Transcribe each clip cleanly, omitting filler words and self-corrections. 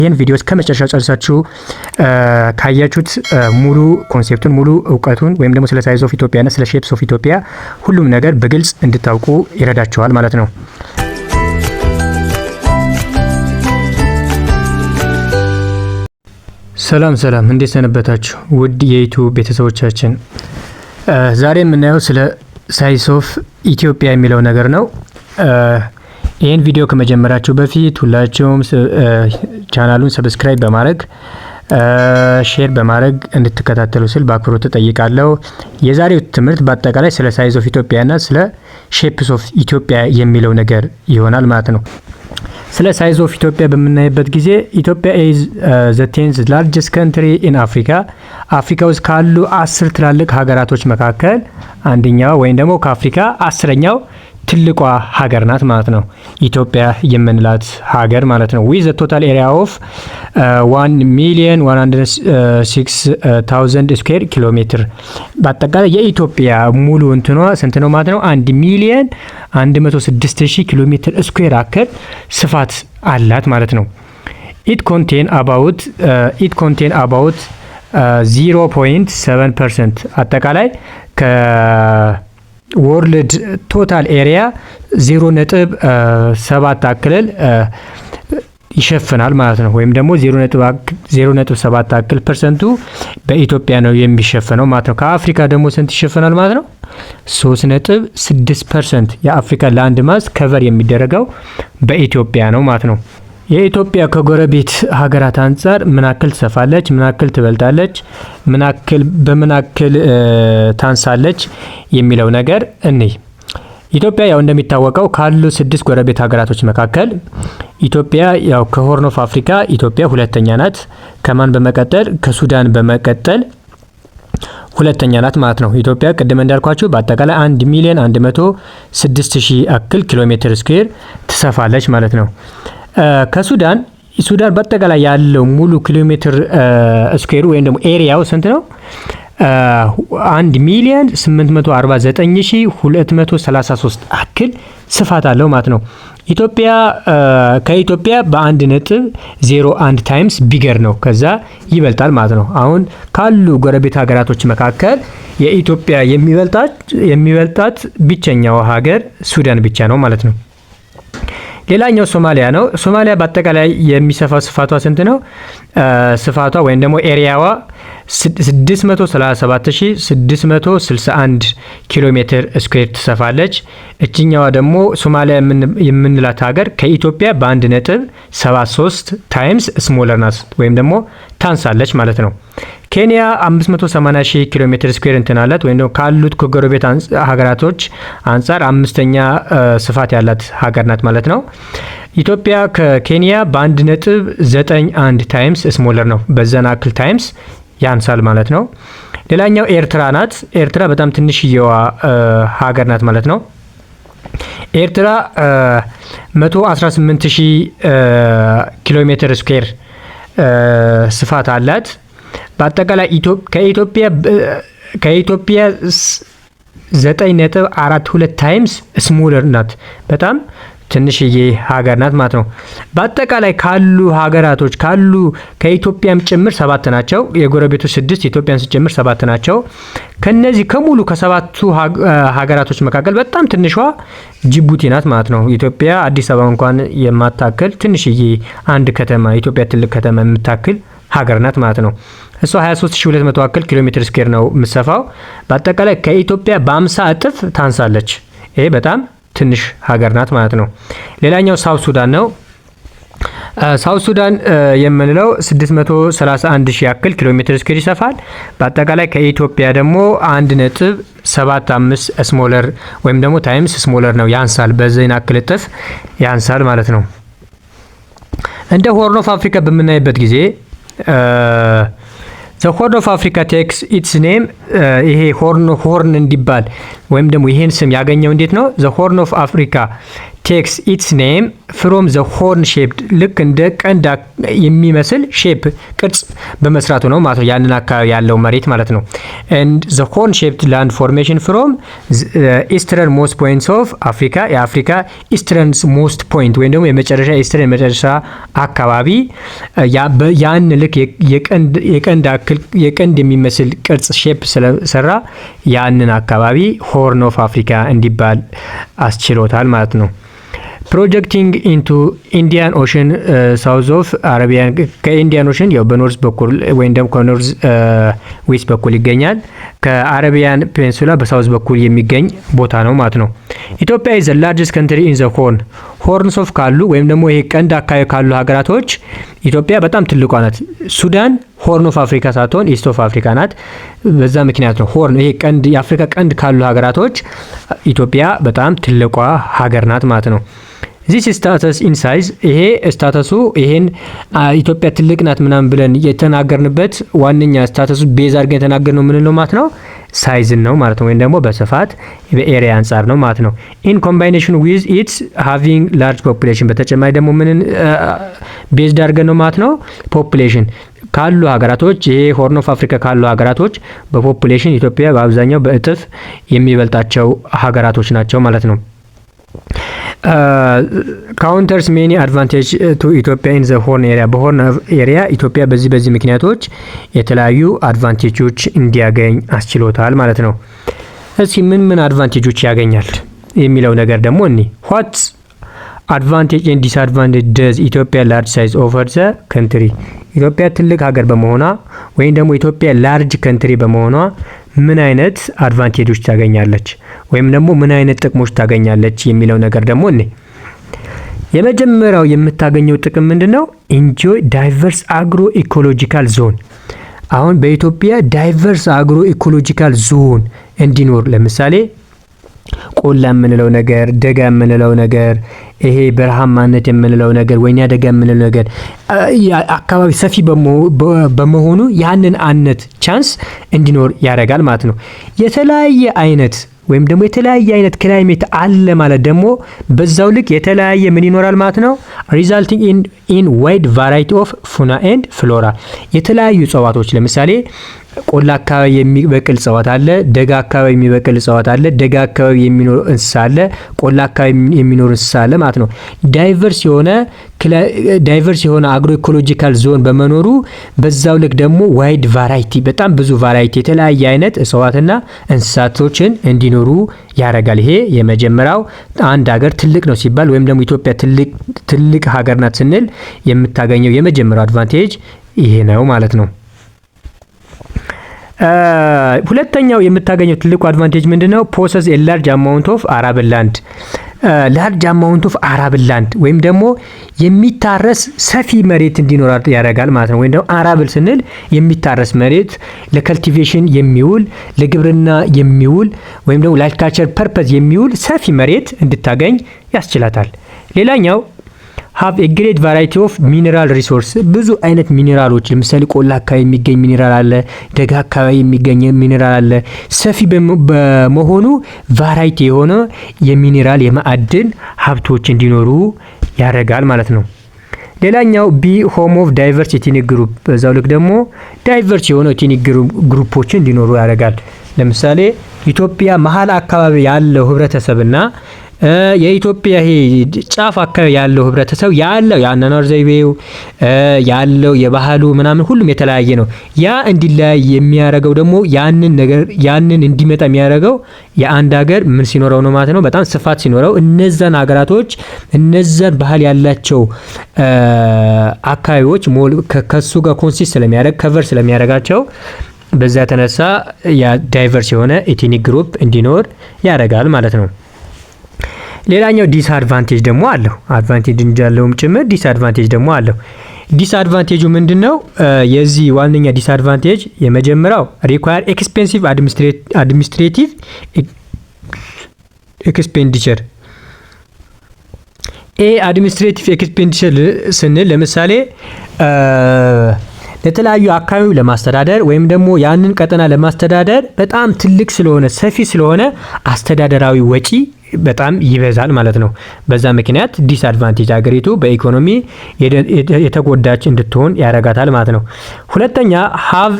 ይህን ቪዲዮ እስከመጨረሻው ጨርሳችሁ ካያችሁት ሙሉ ኮንሴፕቱን ሙሉ እውቀቱን ወይም ደግሞ ስለ ሳይዝ ኦፍ ኢትዮጵያ እና ስለ ሼፕስ ኦፍ ኢትዮጵያ ሁሉም ነገር በግልጽ እንድታውቁ ይረዳችኋል ማለት ነው። ሰላም ሰላም፣ እንዴት ሰነበታችሁ ውድ የዩቲዩብ ቤተሰቦቻችን። ዛሬ የምናየው ስለ ሳይዝ ኦፍ ኢትዮጵያ የሚለው ነገር ነው። ይህን ቪዲዮ ከመጀመራችሁ በፊት ሁላችሁም ቻናሉን ሰብስክራይብ በማድረግ ሼር በማድረግ እንድትከታተሉ ስል በአክብሮት እጠይቃለሁ። የዛሬው ትምህርት በአጠቃላይ ስለ ሳይዝ ኦፍ ኢትዮጵያና ስለ ሼፕስ ኦፍ ኢትዮጵያ የሚለው ነገር ይሆናል ማለት ነው። ስለ ሳይዝ ኦፍ ኢትዮጵያ በምናይበት ጊዜ ኢትዮጵያ ኢዝ ዘ 10th ላርጀስት ካንትሪ ኢን አፍሪካ። አፍሪካ ውስጥ ካሉ 10 ትላልቅ ሀገራቶች መካከል አንደኛው ወይም ደግሞ ከአፍሪካ 10ኛው ትልቋ ሀገር ናት ማለት ነው። ኢትዮጵያ የምንላት ሀገር ማለት ነው። ዊዝ ቶታል ኤሪያ ኦፍ 1,106,000 ስኩዌር ኪሎ ሜትር። በአጠቃላይ የኢትዮጵያ ሙሉ እንትኗ ስንት ነው ማለት ነው? 1,106,000 ኪሎ ሜትር ስኩዌር አከር ስፋት አላት ማለት ነው። ኢት ኮንቴን አባውት 0.7% አጠቃላይ ወርልድ ቶታል ኤሪያ 0.7 አክል ይሸፍናል ማለት ነው። ወይም ደግሞ 0.7 አክል ፐርሰንቱ በኢትዮጵያ ነው የሚሸፈነው ማለት ነው። ከአፍሪካ ደግሞ ስንት ይሸፈናል ማለት ነው? 3.6% የአፍሪካ ላንድ ማስ ከቨር የሚደረገው በኢትዮጵያ ነው ማለት ነው። የኢትዮጵያ ከጎረቤት ሀገራት አንጻር ምን ያክል ትሰፋለች፣ ምን ያክል ትበልጣለች፣ በምን ያክል ታንሳለች የሚለው ነገር እንይ። ኢትዮጵያ ያው እንደሚታወቀው ካሉ 6 ጎረቤት ሀገራቶች መካከል ኢትዮጵያ ያው ከሆርን ኦፍ አፍሪካ ኢትዮጵያ ሁለተኛ ናት። ከማን በመቀጠል? ከሱዳን በመቀጠል ሁለተኛ ናት ማለት ነው። ኢትዮጵያ ቅድም እንዳልኳችሁ በአጠቃላይ 1,106,000 አክል ኪሎ ሜትር ስኩዌር ትሰፋለች ማለት ነው። ከሱዳን በአጠቃላይ ያለው ሙሉ ኪሎ ሜትር ስኩዌሩ ወይም ደግሞ ኤሪያው ስንት ነው? 1,849,233 አክል ስፋት አለው ማለት ነው። ከኢትዮጵያ በ1.01 ታይምስ ቢገር ነው፣ ከዛ ይበልጣል ማለት ነው። አሁን ካሉ ጎረቤት ሀገራቶች መካከል የኢትዮጵያ የሚበልጣት ብቸኛው ሀገር ሱዳን ብቻ ነው ማለት ነው። ሌላኛው ሶማሊያ ነው። ሶማሊያ በአጠቃላይ የሚሰፋው ስፋቷ ስንት ነው? ስፋቷ ወይም ደግሞ ኤሪያዋ 637,661 ኪሎ ሜትር ስኩዌር ትሰፋለች። እችኛዋ ደግሞ ሶማሊያ የምንላት ሀገር ከኢትዮጵያ በ1.73 ታይምስ ስሞለር ናት ወይም ደግሞ ታንሳለች ማለት ነው። ኬንያ 580,000 ኪሎ ሜትር ስኩዌር እንትናላት ወይም ደግሞ ካሉት ከጎረቤት ሀገራቶች አንጻር 5ኛ ስፋት ያላት ሀገር ናት ማለት ነው። ኢትዮጵያ ከኬንያ በ1.91 ታይምስ ስሞለር ነው፣ በዛን አክል ታይምስ ያንሳል ማለት ነው። ሌላኛው ኤርትራ ናት። ኤርትራ በጣም ትንሽዬዋ ሀገር ናት ማለት ነው። ኤርትራ 118,000 ኪሎ ሜትር ስኩዌር ስፋት አላት። በአጠቃላይ ከኢትዮጵያ 9.42 ታይምስ ስሞለር ናት። በጣም ትንሽዬ ሀገር ናት ማለት ነው። በአጠቃላይ ካሉ ሀገራቶች ከኢትዮጵያም ጭምር 7 ናቸው። የጎረቤቶች 6 ኢትዮጵያን ሲጨምር 7 ናቸው። ከነዚህ ከሙሉ ከ7ቱ ሀገራቶች መካከል በጣም ትንሿ ጅቡቲ ናት ማለት ነው። ኢትዮጵያ አዲስ አበባ እንኳን የማታክል ትንሽዬ አንድ ከተማ ኢትዮጵያ ትልቅ ከተማ የምታክል ሀገር ናት ማለት ነው። እሷ 23,200 አክል ኪሎ ሜትር ስኩዌር ነው የምትሰፋው። በአጠቃላይ ከኢትዮጵያ በ50 እጥፍ ታንሳለች። ይሄ በጣም ትንሽ ሀገር ናት ማለት ነው። ሌላኛው ሳውት ሱዳን ነው። ሳውት ሱዳን የምንለው 631,000 አክል ኪሎ ሜትር ስኩዌር ይሰፋል። በአጠቃላይ ከኢትዮጵያ ደግሞ 1.75 ስሞለር ወይም ደግሞ ታይምስ ስሞለር ነው፣ ያንሳል። በዚህን አክል እጥፍ ያንሳል ማለት ነው። እንደ ሆርን ኦፍ አፍሪካ በምናይበት ጊዜ ዘ ሆርን ኦፍ አፍሪካ ቴክስ ኢትስ ኔም። ይሄ ሆርን እንዲባል ወይም ደግሞ ይሄን ስም ያገኘው እንዴት ነው? ዘ ሆርን ኦፍ አፍሪካ ቴክስ ኢትስ ኔም ፍሮም ዘ ሆርን ሼፕ ልክ እንደ ቀንድ የሚመስል ሼፕ ቅርጽ በመስራቱ ነው ማለት ነው። ያንን አካባቢ ያለው መሬት ማለት ነው። and the horn shaped land formation from eastern most points of Africa የአፍሪካ eastern most point ወይም ደግሞ የመጨረሻ eastern የመጨረሻ አካባቢ ያን ልክ የቀንድ የሚመስል ቅርጽ ሼፕ ስለሰራ ያንን አካባቢ ሆርን ኦፍ አፍሪካ እንዲባል አስችሎታል ማለት ነው። ፕሮጀክቲንግ ኢንቱ ኢንዲያን ኦሽን ሳውዝ ኦፍ አረቢያን ከኢንዲያን ኦሽን ያው በኖርዝ በኩል ወይም ደግሞ ከኖርዝ ዌስት በኩል ይገኛል። ከአረቢያን ፔኒንሱላ በሳውዝ በኩል የሚገኝ ቦታ ነው ማለት ነው። ኢትዮጵያ ኢዝ ዘ ላርጀስት ካንትሪ ኢን ዘ ሆርንስ ኦፍ ካሉ ወይም ደግሞ ይሄ ቀንድ አካባቢ ካሉ ሀገራቶች ኢትዮጵያ በጣም ትልቋ ናት። ሱዳን ሆርን ኦፍ አፍሪካ ሳትሆን ኢስት ኦፍ አፍሪካ ናት። በዛ ምክንያት ነው ሆርን ይሄ ቀንድ የአፍሪካ ቀንድ ካሉ ሀገራቶች ኢትዮጵያ በጣም ትልቋ ሀገር ናት ማለት ነው። ዚስ ስታተስ ኢን ሳይዝ ይሄ ስታተሱ ይሄን ኢትዮጵያ ትልቅ ናት ምናምን ብለን የተናገርንበት ዋነኛ ስታተሱ ቤዝ አድርገን የተናገርነው ምን ነው ማለት ነው ሳይዝን ነው ማለት ነው። ወይም ደግሞ በስፋት በኤሪያ አንፃር ነው ማለት ነው። ኢን ኮምባይኔሽን ዊዝ ኢትስ ሃቪንግ ላርጅ ፖፑሌሽን በተጨማሪ ደግሞ ምን ቤዝ አድርገን ነው ማለት ነው ፖፑሌሽን ካሉ ሀገራቶች ይሄ ሆርን ኦፍ አፍሪካ ካሉ ሀገራቶች በፖፑሌሽን ኢትዮጵያ በአብዛኛው በእጥፍ የሚበልጣቸው ሀገራቶች ናቸው ማለት ነው። ካውንተርስ ሜኒ አድቫንቴጅ ቱ ኢትዮጵያ ኢን ዘ ሆርን ኤሪያ በሆርን ኤሪያ ኢትዮጵያ በዚህ ምክንያቶች የተለያዩ አድቫንቴጆች እንዲያገኝ አስችሎታል ማለት ነው። እስኪ ምን አድቫንቴጆች ያገኛል የሚለው ነገር ደግሞ እኒ what advantage and disadvantage does ኢትዮጵያ ላርጅ ሳይዝ ኦቨር ዘ ካንትሪ ኢትዮጵያ ትልቅ ሀገር በመሆኗ ወይም ደግሞ ኢትዮጵያ ላርጅ ካንትሪ በመሆኗ ምን አይነት አድቫንቴጆች ታገኛለች ወይም ደግሞ ምን አይነት ጥቅሞች ታገኛለች የሚለው ነገር ደግሞ እኔ የመጀመሪያው የምታገኘው ጥቅም ምንድነው? ኢንጆይ ዳይቨርስ አግሮ ኢኮሎጂካል ዞን። አሁን በኢትዮጵያ ዳይቨርስ አግሮ ኢኮሎጂካል ዞን እንዲኖር ለምሳሌ ቆላ የምንለው ነገር ደጋ የምንለው ነገር ይሄ በረሃማነት የምንለው ነገር ወይና ደጋ የምንለው ነገር አካባቢ ሰፊ በመሆኑ ያንን አነት ቻንስ እንዲኖር ያደርጋል ማለት ነው። የተለያየ አይነት ወይም ደግሞ የተለያየ አይነት ክላይሜት አለ ማለት ደግሞ በዛው ልክ የተለያየ ምን ይኖራል ማለት ነው ሪዛልቲንግ ኢን ዋይድ ቫራይቲ ኦፍ ፋuna ኤንድ ፍሎራ የተለያዩ እጽዋቶች ለምሳሌ ቆላ አካባቢ የሚበቅል እጽዋት አለ፣ ደጋ አካባቢ የሚበቅል እጽዋት አለ፣ ደጋ አካባቢ የሚኖር እንስሳ አለ፣ ቆላ አካባቢ የሚኖር እንስሳ አለ ማለት ነው። ዳይቨርስ የሆነ አግሮ ኢኮሎጂካል ዞን በመኖሩ በዛው ልክ ደግሞ ዋይድ ቫራይቲ በጣም ብዙ ቫራይቲ የተለያየ አይነት እጽዋትና እንስሳቶችን እንዲኖሩ ያደርጋል። ይሄ የመጀመሪያው አንድ ሀገር ትልቅ ነው ሲባል ወይም ደግሞ ኢትዮጵያ ትልቅ ሀገር ናት ስንል የምታገኘው የመጀመሪያው አድቫንቴጅ ይሄ ነው ማለት ነው። ሁለተኛው የምታገኘው ትልቁ አድቫንቴጅ ምንድነው? ፖሰስ ኤ ላርጅ አማውንት ኦፍ አራብል ላንድ ላርጅ አማውንት ኦፍ አራብል ላንድ ወይም ደግሞ የሚታረስ ሰፊ መሬት እንዲኖር ያደርጋል ማለት ነው። ወይም ደግሞ አራብል ስንል የሚታረስ መሬት ለከልቲቬሽን የሚውል ለግብርና የሚውል ወይም ደግሞ ለአግሪካልቸር ፐርፐዝ የሚውል ሰፊ መሬት እንድታገኝ ያስችላታል። ሌላኛው have a great variety of mineral resource ብዙ አይነት ሚኔራሎች ለምሳሌ ቆላ አካባቢ የሚገኝ ሚኔራል አለ፣ ደጋ አካባቢ የሚገኝ ሚኔራል አለ። ሰፊ በመሆኑ ቫራይቲ የሆነ የሚኔራል የማዕድን ሀብቶች እንዲኖሩ ያደርጋል ማለት ነው። ሌላኛው ቢ ሆም ኦፍ ዳይቨርስ ኤትኒክ ግሩፕ በዛው ልክ ደግሞ ዳይቨርስ የሆነ ኤትኒክ ግሩፖች እንዲኖሩ ያደርጋል። ለምሳሌ ኢትዮጵያ መሀል አካባቢ ያለው ህብረተሰብና የኢትዮጵያ ይሄ ጫፍ አካባቢ ያለው ህብረተሰብ ያለው ያናናር ዘይቤው ያለው የባህሉ ምናምን ሁሉም የተለያየ ነው። ያ እንዲለያይ የሚያደርገው ደግሞ ያንን እንዲመጣ የሚያደርገው የአንድ ሀገር ምን ሲኖረው ነው ማለት ነው በጣም ስፋት ሲኖረው እነዛን ሀገራቶች እነዛን ባህል ያላቸው አካባቢዎች ከሱ ጋር ኮንሲስት ስለሚያደርግ ከቨር ስለሚያደርጋቸው በዛ የተነሳ ያ ዳይቨርስ የሆነ ኤትኒክ ግሩፕ እንዲኖር ያደርጋል ማለት ነው። ሌላኛው ዲስአድቫንቴጅ ደግሞ አለው። አድቫንቴጅ እንዳለውም ጭምር ዲስአድቫንቴጅ ደግሞ አለው። ዲስአድቫንቴጁ ምንድነው? የዚህ ዋነኛ ዲስአድቫንቴጅ የመጀመሪያው ሪኳየር ኤክስፔንሲቭ አድሚኒስትሬቲቭ ኤክስፔንዲቸር አድሚኒስትሬቲቭ ኤክስፔንዲቸር ስንል ለምሳሌ ለተለያዩ አካባቢው ለማስተዳደር ወይም ደግሞ ያንን ቀጠና ለማስተዳደር በጣም ትልቅ ስለሆነ ሰፊ ስለሆነ አስተዳደራዊ ወጪ በጣም ይበዛል ማለት ነው። በዛ ምክንያት ዲስአድቫንቴጅ ሀገሪቱ በኢኮኖሚ የተጎዳች እንድትሆን ያደርጋታል ማለት ነው። ሁለተኛ have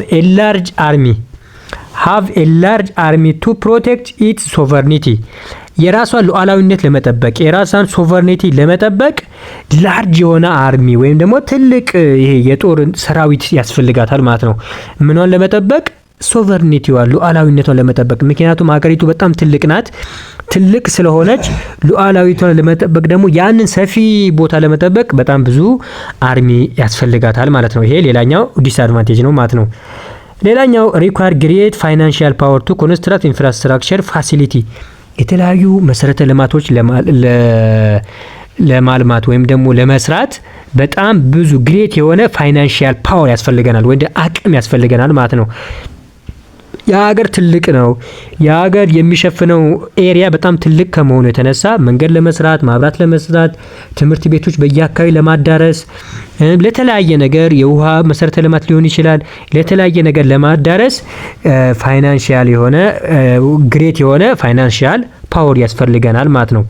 a large army to protect its sovereignty የራሷን ሉዓላዊነት ለመጠበቅ የራሷን ሶቨርኒቲ ለመጠበቅ ላርጅ የሆነ አርሚ ወይም ደግሞ ትልቅ ይሄ የጦር ሰራዊት ያስፈልጋታል ማለት ነው። ምኗን ለመጠበቅ? ሶቨርኒቲዋን ሉዓላዊነቷን ለመጠበቅ። ምክንያቱም ሀገሪቱ በጣም ትልቅ ናት። ትልቅ ስለሆነች ሉዓላዊነቷን ለመጠበቅ ደግሞ ያንን ሰፊ ቦታ ለመጠበቅ በጣም ብዙ አርሚ ያስፈልጋታል ማለት ነው። ይሄ ሌላኛው ዲስአድቫንቴጅ ነው ማለት ነው። ሌላኛው ሪኳየር ግሬት ፋይናንሻል ፓወር ቱ ኮንስትራክት ኢንፍራስትራክቸር ፋሲሊቲ የተለያዩ መሰረተ ልማቶች ለማልማት ወይም ደግሞ ለመስራት በጣም ብዙ ግሬት የሆነ ፋይናንሻል ፓወር ያስፈልገናል ወይ አቅም ያስፈልገናል ማለት ነው። የሀገር ትልቅ ነው። የሀገር የሚሸፍነው ኤሪያ በጣም ትልቅ ከመሆኑ የተነሳ መንገድ ለመስራት፣ ማብራት ለመስራት፣ ትምህርት ቤቶች በየአካባቢ ለማዳረስ፣ ለተለያየ ነገር የውሃ መሰረተ ልማት ሊሆን ይችላል። ለተለያየ ነገር ለማዳረስ ፋይናንሻል የሆነ ግሬት የሆነ ፋይናንሻል ፓወር ያስፈልገናል ማለት ነው።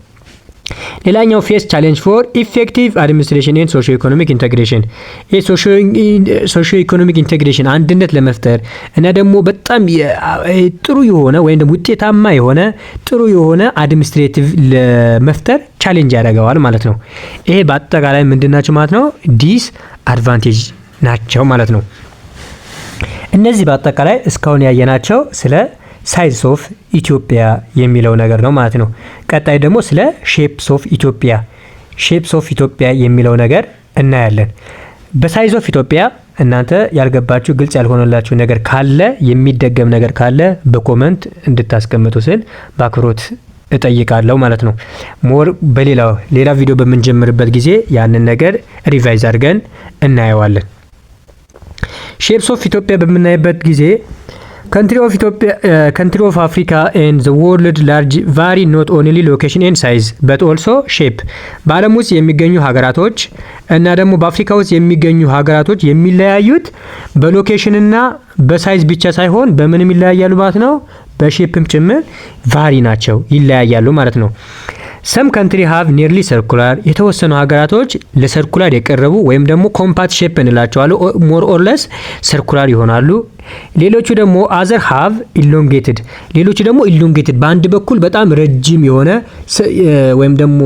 ሌላኛው ፌስ ቻሌንጅ ፎር ኢፌክቲቭ አድሚኒስትሬሽን ኤንድ ሶሺዮ ኢኮኖሚክ ኢንቴግሬሽን ሶሺዮ ኢኮኖሚክ ኢንቴግሬሽን አንድነት ለመፍጠር እና ደግሞ በጣም ጥሩ የሆነ ወይም ደግሞ ውጤታማ የሆነ ጥሩ የሆነ አድሚኒስትሬቲቭ ለመፍጠር ቻሌንጅ ያደርገዋል ማለት ነው። ይሄ በአጠቃላይ ምንድናቸው ማለት ነው? ዲስ አድቫንቴጅ ናቸው ማለት ነው። እነዚህ በአጠቃላይ እስካሁን ያየናቸው ስለ ሳይዝ ኦፍ ኢትዮጵያ የሚለው ነገር ነው ማለት ነው። ቀጣይ ደግሞ ስለ ሼፕስ ኦፍ ኢትዮጵያ የሚለው ነገር እናያለን። በሳይዝ ኦፍ ኢትዮጵያ እናንተ ያልገባችሁ ግልጽ ያልሆነላችሁ ነገር ካለ የሚደገም ነገር ካለ በኮመንት እንድታስቀምጡ ስል በአክብሮት እጠይቃለሁ ማለት ነው። ሞር ሌላ ቪዲዮ በምንጀምርበት ጊዜ ያንን ነገር ሪቫይዝ አድርገን እናየዋለን። ሼፕስ ኦፍ ኢትዮጵያ በምናይበት ጊዜ country of Africa and the world large vary not only location and size but also shape በዓለም ውስጥ የሚገኙ ሀገራቶች እና ደግሞ በአፍሪካ ውስጥ የሚገኙ ሀገራቶች የሚለያዩት በሎኬሽን እና በሳይዝ ብቻ ሳይሆን በምንም ይለያያሉ ማለት ነው። በሼፕም ጭምር ቫሪ ናቸው ይለያያሉ ማለት ነው። ሰም ካንትሪ ሃቭ ኒርሊ ሰርኩላር የተወሰኑ ሀገራቶች ለሰርኩላር የቀረቡ ወይም ደግሞ ኮምፓክት ሼፕ እንላቸዋለን ሞር ኦር ለስ ሰርኩላር ይሆናሉ። ሌሎቹ ደግሞ አዘር ሃቭ ኢሎንጌትድ ሌሎቹ ደግሞ ኢሎንጌትድ በአንድ በኩል በጣም ረጅም የሆነ ወይም ደግሞ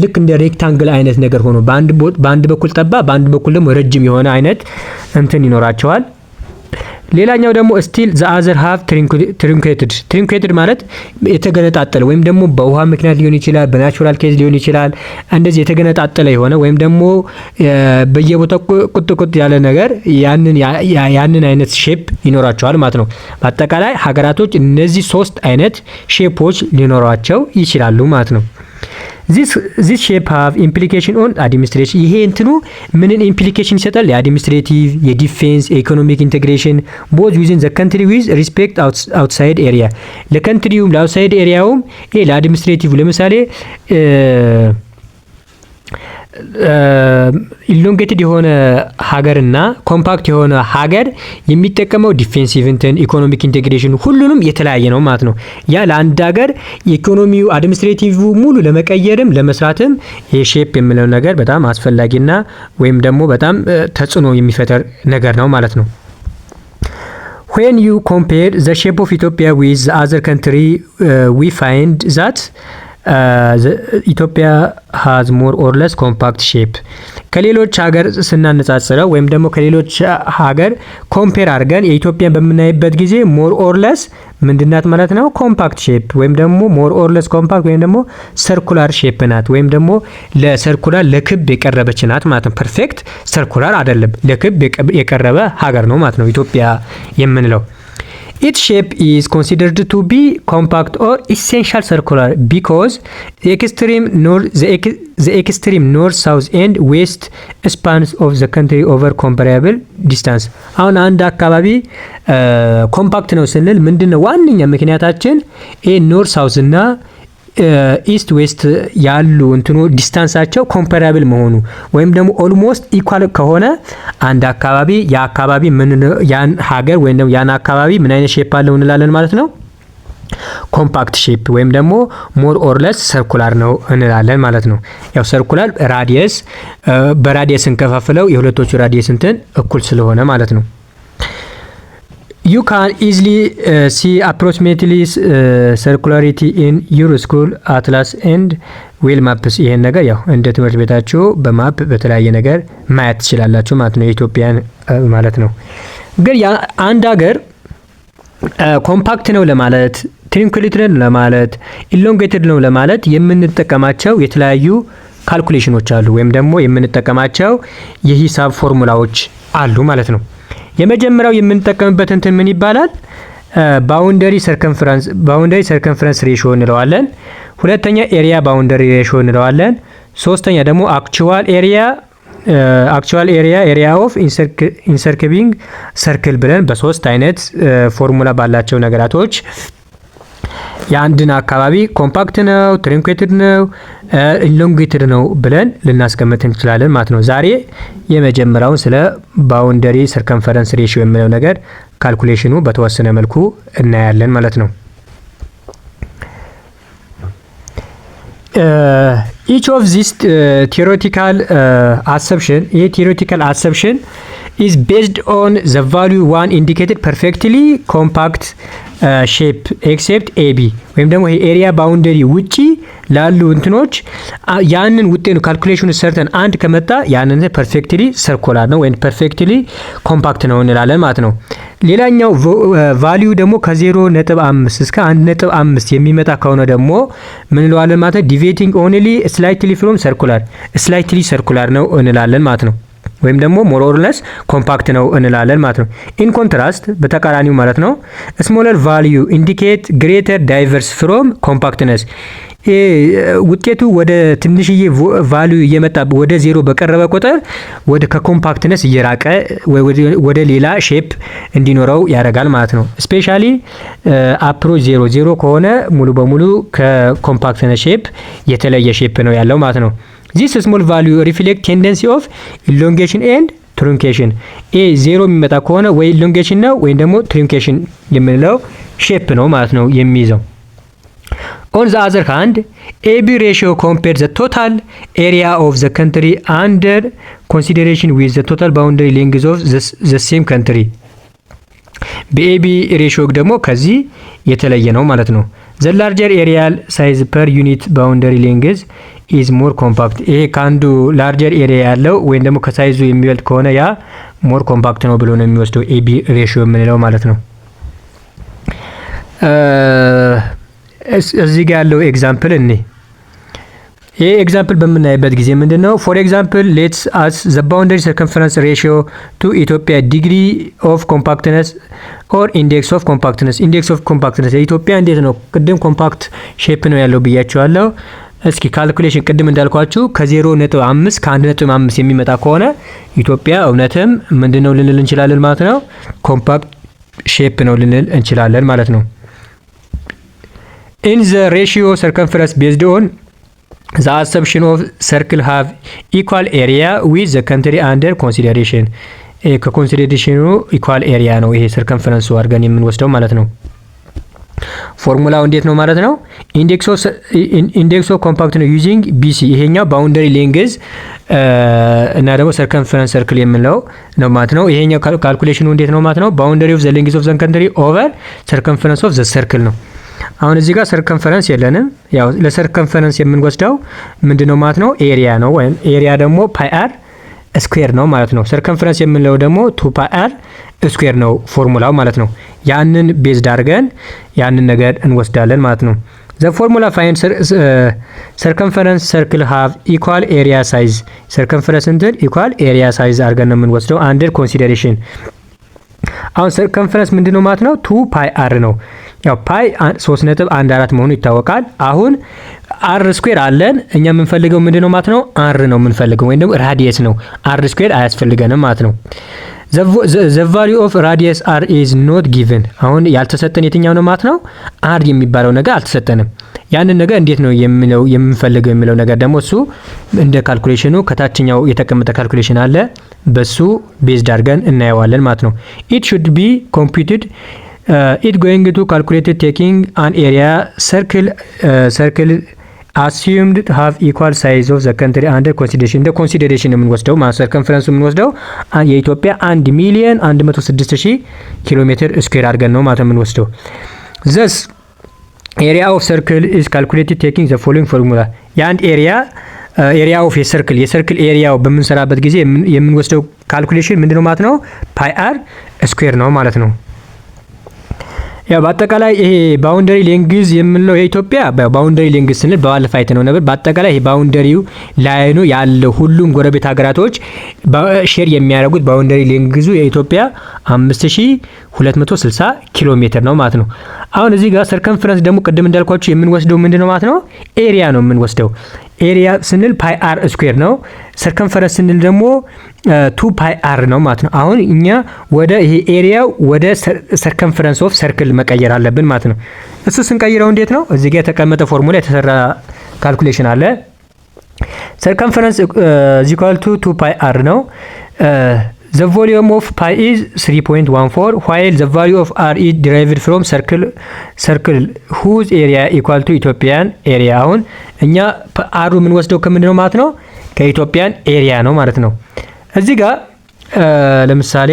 ልክ እንደ ሬክታንግል አይነት ነገር ሆኖ በአንድ በኩል ጠባ በአንድ በኩል ደግሞ ረጅም የሆነ አይነት እንትን ይኖራቸዋል። ሌላኛው ደግሞ ስቲል ዘ አዘር ሃቭ ትሪንኬትድ ማለት የተገነጣጠለ ወይም ደግሞ በውሃ ምክንያት ሊሆን ይችላል፣ በናቹራል ኬዝ ሊሆን ይችላል። እንደዚህ የተገነጣጠለ የሆነ ወይም ደግሞ በየቦታው ቁጥቁጥ ያለ ነገር ያንን አይነት ሼፕ ይኖራቸዋል ማለት ነው። በአጠቃላይ ሀገራቶች እነዚህ 3 አይነት ሼፖች ሊኖራቸው ይችላሉ ማለት ነው። this shape have implication on administration ይሄ እንትኑ ምንን ኢምፕሊኬሽን ይሰጣል? የአድሚኒስትሬቲቭ፣ የዲፌንስ፣ የኢኮኖሚክ ኢንቴግሬሽን both within the country with respect outside area ለካንትሪውም ለአውትሳይድ ኤሪያውም ይሄ ለአድሚኒስትሬቲቭ ለምሳሌ ኢሎንጌትድ የሆነ ሀገርና ኮምፓክት የሆነ ሀገር የሚጠቀመው ዲፌንሲቭ እንትን ኢኮኖሚክ ኢንቴግሬሽን ሁሉንም የተለያየ ነው ማለት ነው። ያ ለአንድ ሀገር ኢኮኖሚው አድሚኒስትሬቲቭ ሙሉ ለመቀየርም ለመስራትም የሼፕ የሚለው ነገር በጣም አስፈላጊና ወይም ደግሞ በጣም ተጽዕኖ የሚፈጠር ነገር ነው ማለት ነው። when you compare the shape of Ethiopia with the other country we find that ኢትዮጵያ ሃዝ ሞር ኦር ለስ ኮምፓክት ሼፕ ከሌሎች ሀገር ስናነጻጽረው ወይም ደግሞ ከሌሎች ሀገር ኮምፔር አድርገን የኢትዮጵያን በምናይበት ጊዜ ሞር ኦር ለስ ምንድናት ማለት ነው? ኮምፓክት ሼፕ ወይም ደግሞ ሞር ኦር ለስ ኮምፓክት ወይም ደግሞ ሰርኩላር ሼፕ ናት ወይም ደግሞ ለሰርኩላር ለክብ የቀረበች ናት ማለት ነው። ፐርፌክት ሰርኩላር አይደለም፣ ለክብ የቀረበ ሀገር ነው ማለት ነው ኢትዮጵያ የምንለው። Its shape is considered to be compact or essential circular because the extreme north, south and west spans of the country over comparable distance. አሁን አንድ አካባቢ ኮምፓክት ነው ስንል ምንድነው ዋነኛ ምክንያታችን ኖርት ሳውዝ እና ኢስት ዌስት ያሉ እንትኑ ዲስታንሳቸው ኮምፓራብል መሆኑ ወይም ደግሞ ኦልሞስት ኢኳል ከሆነ አንድ አካባቢ ያን ሀገር ወይም ደግሞ ያን አካባቢ ምን አይነት ሼፕ አለው እንላለን ማለት ነው። ኮምፓክት ሼፕ ወይም ደግሞ ሞር ኦር ለስ ሰርኩላር ነው እንላለን ማለት ነው። ያው ሰርኩላር ራዲየስ በራዲየስ እንከፋፍለው የሁለቶቹ ራዲየስ እንትን እኩል ስለሆነ ማለት ነው። You can easily see approximately circularity in your school atlas and wheel maps። ይሄን ነገር ያው እንደ ትምህርት ቤታችሁ በማፕ በተለያየ ነገር ማየት ትችላላችሁ ማለት ነው። ኢትዮጵያን ማለት ነው። ግን አንድ ሀገር ኮምፓክት ነው ለማለት ትሪንኩሌትድ ነው ለማለት ኢሎንጌትድ ነው ለማለት የምንጠቀማቸው የተለያዩ ካልኩሌሽኖች አሉ ወይም ደግሞ የምንጠቀማቸው የሂሳብ ፎርሙላዎች አሉ ማለት ነው። የመጀመሪያው የምንጠቀምበት እንትን ምን ይባላል? ባውንደሪ ሰርከምፈረንስ ሬሾ እንለዋለን። ሁለተኛ ኤሪያ ባውንደሪ ሬሾ እንለዋለን። ሶስተኛ ደግሞ አክቹዋል ኤሪያ ኦፍ ኢንሰርክሊንግ ሰርክል ብለን በሶስት አይነት ፎርሙላ ባላቸው ነገራቶች የአንድን አካባቢ ኮምፓክት ነው፣ ትሪንኩሌትድ ነው፣ ኢሎንጌትድ ነው ብለን ልናስቀምጥ እንችላለን ማለት ነው። ዛሬ የመጀመሪያውን ስለ ባውንደሪ ሰርከምፈረንስ ሬሽዮ የሚለው ነገር ካልኩሌሽኑ በተወሰነ መልኩ እናያለን ማለት ነው። each of these theoretical assumption is based on the value one indicated perfectly compact shape except AB ወይም ደግሞ ይሄ ኤሪያ ባውንደሪ ውጪ ላሉ እንትኖች ያንን ውጤቱ ካልኩሌሽኑ ሰርተን አንድ ከመጣ ያንን ፐርፌክትሊ ሰርኩላር ነው ወይም ፐርፌክትሊ ኮምፓክት ነው እንላለን ማለት ነው። ሌላኛው ቫልዩ ደግሞ ከ0.5 እስከ 1.5 የሚመጣ ከሆነ ደግሞ ምን እንለዋለን ማለት ነው? ዲቪዬቲንግ ኦንሊ ስላይትሊ ፍሮም ሰርኩላር ነው እንላለን ማለት ነው። ወይም ደግሞ ሞር ኦር ለስ ኮምፓክት ነው እንላለን ማለት ነው። ኢን ኮንትራስት በተቃራኒው ማለት ነው ስሞለር ቫልዩ ኢንዲኬት ግሬተር ዳይቨርስ ፍሮም ኮምፓክትነስ። ውጤቱ ወደ ትንሽዬ ቫልዩ እየመጣ ወደ ዜሮ በቀረበ ቁጥር ወደ ከኮምፓክትነስ እየራቀ ወደ ሌላ ሼፕ እንዲኖረው ያደርጋል ማለት ነው። ስፔሻሊ አፕሮች ዜሮ ከሆነ ሙሉ በሙሉ ከኮምፓክትነስ ሼፕ የተለየ ሼፕ ነው ያለው ማለት ነው። This small value reflect tendency of elongation and truncation። ዜሮ የሚመጣ ከሆነ ወይ elongation ነው ወይ ደግሞ truncation የምንለው ሼፕ ነው ማለት ነው የሚይዘው። On the other hand, AB ratio compares the total area of the country under consideration with the total boundary length of the same country። በኤቢ ሬሽዮ ደግሞ ከዚህ የተለየ ነው ማለት ነው። The larger areal size per unit boundary length is more compact። ይሄ ካንዱ ላርጀር ኤሪያ ያለው ወይም ደግሞ ከሳይዙ የሚበልጥ ከሆነ ያ ሞር ኮምፓክት ነው ብሎ ነው የሚወስደው ኤቢ ሬሽዮ የምንለው ማለት ነው። እዚህ ጋር ያለው ኤግዛምፕል እኔ ይሄ ኤግዛምፕል በምናይበት ጊዜ ምንድነው? ፎር ኤግዛምፕል ሌትስ አስ ዘ ባውንደሪ ሰርከምፈረንስ ሬሽዮ ቱ ኢትዮጵያ ዲግሪ ኦፍ ኮምፓክትነስ ኦር ኢንዴክስ ኦፍ ኮምፓክትነስ። ኢንዴክስ ኦፍ ኮምፓክትነስ ኢትዮጵያ እንዴት ነው? ቅድም ኮምፓክት ሼፕ ነው ያለው ብያቸዋለሁ። እስኪ ካልኩሌሽን ቅድም እንዳልኳችሁ ከ0.5 ከ1.5 የሚመጣ ከሆነ ኢትዮጵያ እውነትም ምንድነው ልንል እንችላለን ማለት ነው? ኮምፓክት ሼፕ ነው ልንል እንችላለን ማለት ነው። ኢን ዘ ሬሽዮ ሰርከምፈረንስ ቤዝድ ኦን the assumption of circle have equal area with the country under consideration። ከኮንሲደሬሽኑ ኢኳል ኤሪያ ነው ይሄ ሰርከምፈረንሱ አድርገን የምንወስደው ማለት ነው። ፎርሙላው እንዴት ነው ማለት ነው? ኢንዴክስ ኦፍ ኮምፓክት ነው ዩዚንግ ቢሲ። ይሄኛው ባውንደሪ ሌንግዝ እና ደግሞ ሰርከምፈረንስ ሰርክል የምንለው ነው ማለት ነው። ይሄኛው ካልኩሌሽኑ እንዴት ነው ማለት ነው? ባውንደሪ ኦፍ ዘ ሌንግዝ ኦፍ ዘ ካንትሪ ኦቨር ሰርከምፈረንስ ኦፍ ዘ ሰርክል ነው። አሁን እዚህ ጋር ሰርከምፈረንስ የለንም። ያው ለሰርከምፈረንስ የምንወስደው ምንድነው ማለት ነው? ኤሪያ ነው ወይም ኤሪያ ደግሞ ፓይ አር ስኩዌር ነው ማለት ነው። ሰርከምፈረንስ የምንለው ደግሞ 2 ፓይ አር ስኩዌር ነው ፎርሙላው ማለት ነው። ያንን ቤዝድ አድርገን ያንን ነገር እንወስዳለን ማለት ነው። ዘ ፎርሙላ ፋይንድ ሰርከምፈረንስ ሰርክል ሃቭ ኢኳል ኤሪያ ሳይዝ። ሰርከምፈረንስ እንትን ኢኳል ኤሪያ ሳይዝ አድርገን ነው የምንወስደው አንደር ኮንሲደሬሽን። አሁን ሰርከምፈረንስ ምንድነው ማለት ነው? 2 ፓይ አር ነው። ያው ፓይ 3.14 መሆኑ ይታወቃል። አሁን አር ስኩዌር አለን። እኛ የምንፈልገው ምንድነው ማለት ነው? አር ነው የምንፈልገው ወይም ደግሞ ራዲየስ ነው። አር ስኩዌር አያስፈልገንም ማለት ነው። the value of radius r is not given። አሁን ያልተሰጠን የትኛው ነው ማለት ነው? አር የሚባለው ነገር አልተሰጠንም። ያንን ነገር እንዴት ነው የምንፈልገው የሚለው ነገር ደግሞ እሱ እንደ ካልኩሌሽኑ ከታችኛው የተቀመጠ ካልኩሌሽን አለ። በሱ ቤዝድ አድርገን እናየዋለን ማለት ነው። it should be computed ኢት ጎይንግ ቱ ካልኩሌት ቴኪንግ አን ኤሪያ ሰርክል assumed have equal size of the country under consideration እንደ ኮንሲደሬሽን የምንወስደው ሰርከምፈረንሱ የምንወስደው የኢትዮጵያ 1,106,000 ኪሎ ሜትር ስኩዌር አድርገን ነው ማለት የምንወስደው። thus area of circle is calculated taking the following formula የአንድ ኤሪያ ኦፍ የሰርክል ኤሪያው በምንሰራበት ጊዜ የምንወስደው ካልኩሌሽን ምንድነው ማለት ነው? ፓይ አር ስኩዌር ነው ማለት ነው። ያው በአጠቃላይ ይሄ ባውንደሪ ሌንግዝ የምንለው የኢትዮጵያ ባውንደሪ ሌንግዝ ስንል በባለፈው አይተነው ነበር። በአጠቃላይ ይሄ ባውንደሪው ላይ ነው ያለው ሁሉም ጎረቤት ሀገራቶች ሼር የሚያደርጉት ባውንደሪ ሌንግዙ የኢትዮጵያ 5260 ኪሎ ሜትር ነው ማለት ነው። አሁን እዚህ ጋር ሰርከምፈረንስ ደግሞ ቅድም እንዳልኳችሁ የምንወስደው ምንድነው ማለት ነው? ኤሪያ ነው የምንወስደው። ኤሪያ ስንል ፓይ አር ስኩዌር ነው። ሰርከምፈረንስ ስንል ደግሞ 2 ፓይ አር ነው ማለት ነው። አሁን እኛ ወደ ይሄ ኤሪያው ወደ ሰርከምፈረንስ ኦፍ ሰርክል መቀየር አለብን ማለት ነው። እሱ ስንቀይረው እንዴት ነው? እዚህ ጋር የተቀመጠ ፎርሙላ የተሰራ ካልኩሌሽን አለ። ሰርከምፈረንስ is equal to 2 pi r ነው። the volume of pi is 3.14 while the value of r is derived from circle whose area equal to Ethiopian area። አሁን እኛ አሩ ምን ወስደው ከምንድነው ማለት ነው? ከኢትዮጵያን ኤሪያ ነው ማለት ነው። እዚህ ጋር ለምሳሌ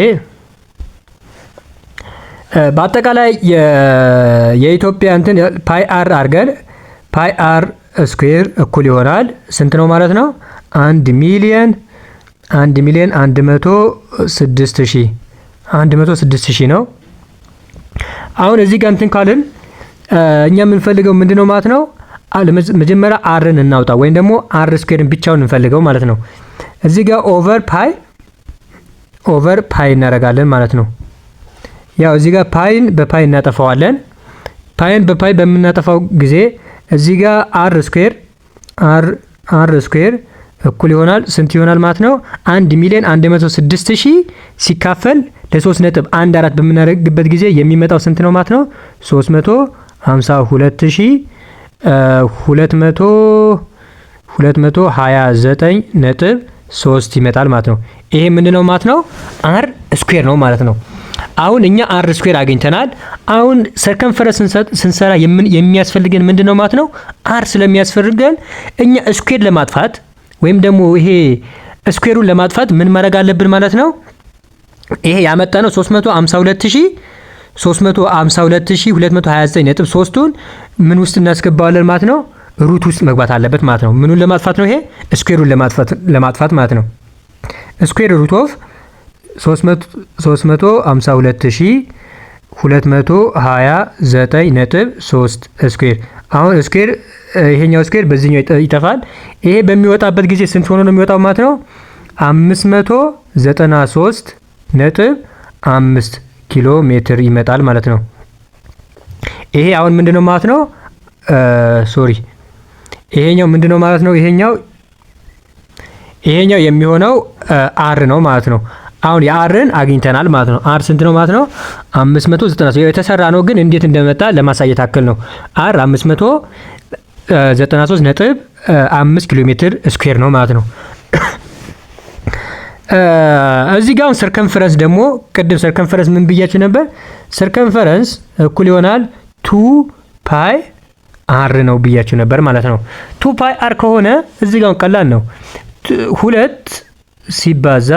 በአጠቃላይ የኢትዮጵያ እንትን ፓይ አር አድርገን ፓይ አር ስኩዌር እኩል ይሆናል ስንት ነው ማለት ነው? 1,106,000 ነው። አሁን እዚህ ጋር እንትን ካልን እኛ የምንፈልገው ምንድነው ማለት ነው? መጀመሪያ አርን እናውጣ ወይም ደግሞ አር ስኩዌርን ብቻውን እንፈልገው ማለት ነው። እዚህ ጋር ኦቨር ፓይ እናደርጋለን ማለት ነው። ያው እዚህ ጋር ፓይን በፓይ እናጠፋዋለን። ፓይን በፓይ በምናጠፋው ጊዜ እዚህ ጋር አር ስኩዌር እኩል ይሆናል ስንት ይሆናል ማለት ነው? 1,106,000 ሲካፈል ለ3.14 በምናደርግበት ጊዜ የሚመጣው ስንት ነው ማለት ነው? 352,229.3 ይመጣል ማለት ነው። ይሄ ምንድነው ማለት ነው? አር ስኩዌር ነው ማለት ነው። አሁን እኛ አር ስኩዌር አግኝተናል። አሁን ሰርከምፈረንስ ስንሰራ የሚያስፈልገን ምንድነው ማለት ነው? አር ስለሚያስፈልገን እኛ ስኩዌር ለማጥፋት ወይም ደግሞ ይሄ ስኩዌሩን ለማጥፋት ምን ማድረግ አለብን ማለት ነው? ይሄ ያመጣነው 352,229.3ን ምን ውስጥ እናስገባዋለን ማለት ነው? ሩት ውስጥ መግባት አለበት ማለት ነው። ምኑን ለማጥፋት ነው? ይሄ ስኩዌሩን ለማጥፋት ማለት ነው። ስኩዌር ሩት ኦፍ 352,229.3 ስኩዌር። አሁን ስኩዌር ይሄኛው ስኩዌር በዚህኛው ይጠፋል። ይሄ በሚወጣበት ጊዜ ስንት ሆኖ ነው የሚወጣው ማለት ነው? 593.5 ኪሎ ሜትር ይመጣል ማለት ነው። ይሄ አሁን ምንድነው ማለት ነው? ይሄኛው ምንድነው ማለት ነው? ይሄኛው የሚሆነው አር ነው ማለት ነው። አሁን የአርን አግኝተናል ማለት ነው። አር ስንት ነው ማለት ነው? 593 የተሰራ ነው፣ ግን እንዴት እንደመጣ ለማሳየት አክል ነው። አር 593.5 ኪሎ ሜትር ስኩዌር ነው ማለት ነው። እዚህ ጋር ሰርከምፈረንስ ደግሞ ቅድም ሰርከምፈረንስ ምን ብያችሁ ነበር? ሰርከምፈረንስ እኩል ይሆናል 2 ፓይ አር ነው ብያችሁ ነበር ማለት ነው። 2 ፓይ አር ከሆነ እዚህ ጋር ቀላል ነው። 2 ሲባዛ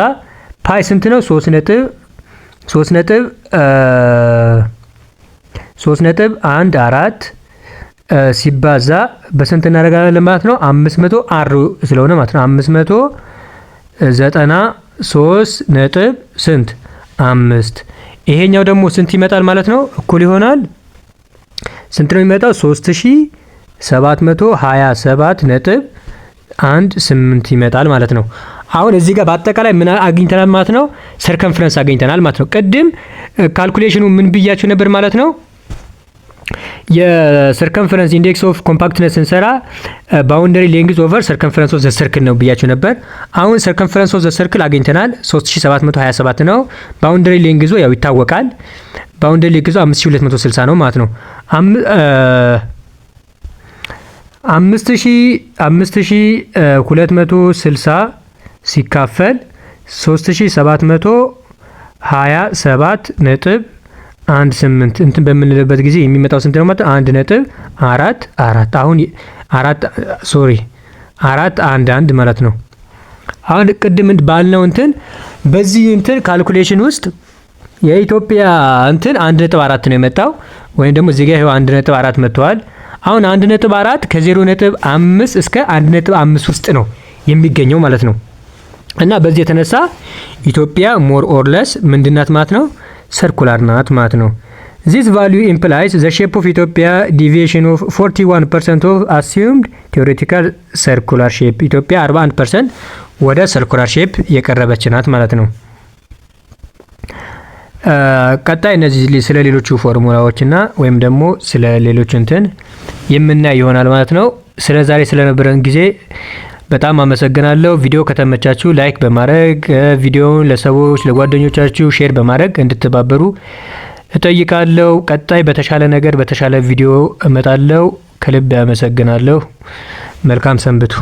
ፓይ ስንት ነው? 3.14 ሲባዛ በስንት እናደርጋለን ማለት ነው? 500 አር ስለሆነ ማለት ነው 593 ስንት 5። ይሄኛው ደግሞ ስንት ይመጣል ማለት ነው? እኩል ይሆናል ስንት ነው የሚመጣው? 3727.18 ይመጣል ማለት ነው። አሁን እዚህ ጋር በአጠቃላይ ምን አግኝተናል ማለት ነው? ሰርከምፈረንስ አግኝተናል ማለት ነው። ቅድም ካልኩሌሽኑ ምን ብያችሁ ነበር ማለት ነው? የሰርከምፈረንስ ኢንዴክስ ኦፍ ኮምፓክትነስ ስንሰራ ባውንደሪ ሌንግዝ ኦቨር ሰርከምፈረንስ ኦፍ ዘ ሰርክል ነው ብያችሁ ነበር። አሁን ሰርከምፈረንስ ኦፍ ዘ ሰርክል አግኝተናል 3727 ነው። ባውንደሪ ሌንግዙ ያው ይታወቃል። ባውንደሪ ሌንግዙ 5260 ነው ማለት ነው። 5260 ሲካፈል 3727 ነጥብ 18 እንትን በምንልበት ጊዜ የሚመጣው ስንት ነው ማለት 1.44 አሁን 411 ማለት ነው። አሁን ቅድም ባልነው እንትን በዚህ እንትን ካልኩሌሽን ውስጥ የኢትዮጵያ እንትን 1.4 ነው የመጣው ወይም ደግሞ እዚህ ጋር ይሄው 1.4 መጥቷል። አሁን 1.4 ከ0.5 እስከ 1.5 ውስጥ ነው የሚገኘው ማለት ነው። እና በዚህ የተነሳ ኢትዮጵያ ሞር ኦር ለስ ምንድናት ማለት ነው ሰርኩላር ናት ማለት ነው። This value implies the shape of Ethiopia deviation of 41% of assumed theoretical circular shape. ኢትዮጵያ 41% ወደ ሰርኩላር ሼፕ የቀረበች ናት ማለት ነው። ቀጣይ እነዚህ ስለ ሌሎቹ ፎርሙላዎችና ወይም ደግሞ ስለ ሌሎች እንትን የምናይ ይሆናል ማለት ነው። ስለ ዛሬ ስለነበረን ጊዜ በጣም አመሰግናለሁ። ቪዲዮ ከተመቻችሁ ላይክ በማድረግ ቪዲዮውን ለሰዎች ለጓደኞቻችሁ ሼር በማድረግ እንድትባበሩ እጠይቃለሁ። ቀጣይ በተሻለ ነገር በተሻለ ቪዲዮ እመጣለሁ። ከልብ አመሰግናለሁ። መልካም ሰንብቱ።